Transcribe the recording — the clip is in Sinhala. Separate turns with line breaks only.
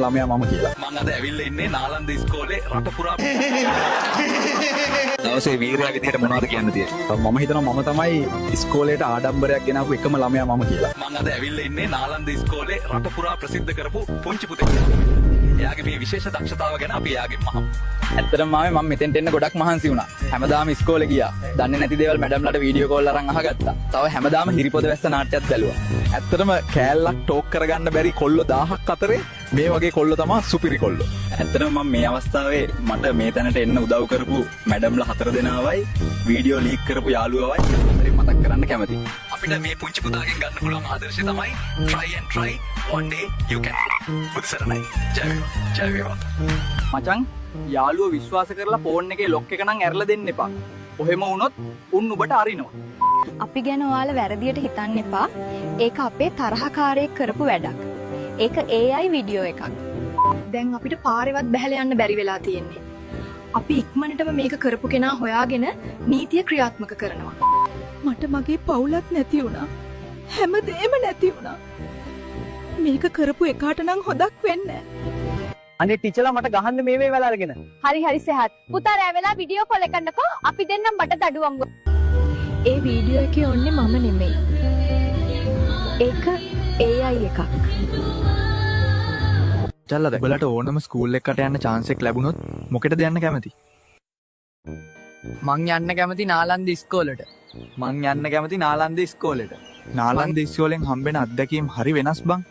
ළමයා මම කියලා.
මම අද ඇවිල්ලා ඉන්නේ නාලන්ද ඉස්කෝලේ රට පුරා. දවසේ වීරයා විදියට මොනවද කියන්න තියෙන්නේ?
මම හිතනවා මම තමයි ඉස්කෝලේට ආඩම්බරයක් ගෙනාවු එකම ළමයා මම කියලා.
මම අද ඇවිල්ලා ඉන්නේ නාලන්ද ඉස්කෝලේ රට පුරා ප්‍රසිද්ධ කරපු පුංචි පුතෙක්. එයාගේ මේ විශේෂ දක්ෂතාව ගැන අපි එයාගෙන් මහමු.
ඇත්තටම මම මෙතෙන්ට එන්න ගොඩක් මහන්සි වුණා. හැමදාම ඉස්කෝලේ ගියා. දන්නේ නැති දේවල් මැඩම්ලට වීඩියෝ කෝල් අරන් අහගත්තා. තව හැමදාම හිරිපොද වැස්ස නාට්‍යයක් බැලුවා. ඇත්තටම කෑල්ලක් ටෝක් කරගන්න බැරි කොල්ලෝ 1000ක් අතරේ මේ වගේ කොල්ලෝ තමයි සුපිරි කොල්ලෝ. ඇත්තටම මම මේ අවස්ථාවේ මට මේ තැනට එන්න උදව් කරපු මැඩම්ලා 4 දෙනාවයි වීඩියෝ ලීක් කරපු යාළුවවයි මතක් කරන්න කැමතියි. අපිට මේ පුංචි පුතාගෙන් ගන්න පුළුවන් ආදර්ශය තමයි try one day you can. බුදුසරණයි. ජය වේවා. මචං යාළුවෝ විශ්වාස කරලා ෆෝන් එකේ ලොක් එක නම් ඇරලා දෙන්න එපා. ඔහෙම වුණොත් උන් ඔබට අරිනවා.
අපි ගැන ඔයාලා වැරදියට හිතන්න එපා. ඒක අපේ තරහකාරයෙක් කරපු වැඩක්. ඒක AI වීඩියෝ එකක්. දැන් අපිට පාරේවත් බැහැලා යන්න බැරි වෙලා තියෙන්නේ. අපි ඉක්මනටම මේක කරපු කෙනා හොයාගෙන නීතිය ක්‍රියාත්මක කරනවා.
මට මගේ පවුලක් නැති වුණා. හැමදේම නැති වුණා. මේක කරපු එකාට නම් හොදක් වෙන්නේ නැහැ.
අනේ ටීචර්ලා මට ගහන්න මේ වේවල අරගෙන.
හරි සහත්. පුතා රැ වෙලා වීඩියෝ කොල් එකන්නකෝ අපි දෙන්නම් මට දඩුවම්. ඒ වීඩියෝ එකේ ඔන්නේ මම නෙමෙයි. ඒක AI එකක්.
චල්ලා ඔයාලට ඕනම ස්කූල් එකකට යන්න chance එක ලැබුණොත් මොකටද යන්න කැමති?
මං යන්න කැමති නාලන්ද ඉස්කෝලට.
මං යන්න කැමති නාලන්ද ඉස්කෝලේට. නාලන්ද ඉස්කෝලෙන් හම්බෙන අත්දැකීම් හරි වෙනස් බං.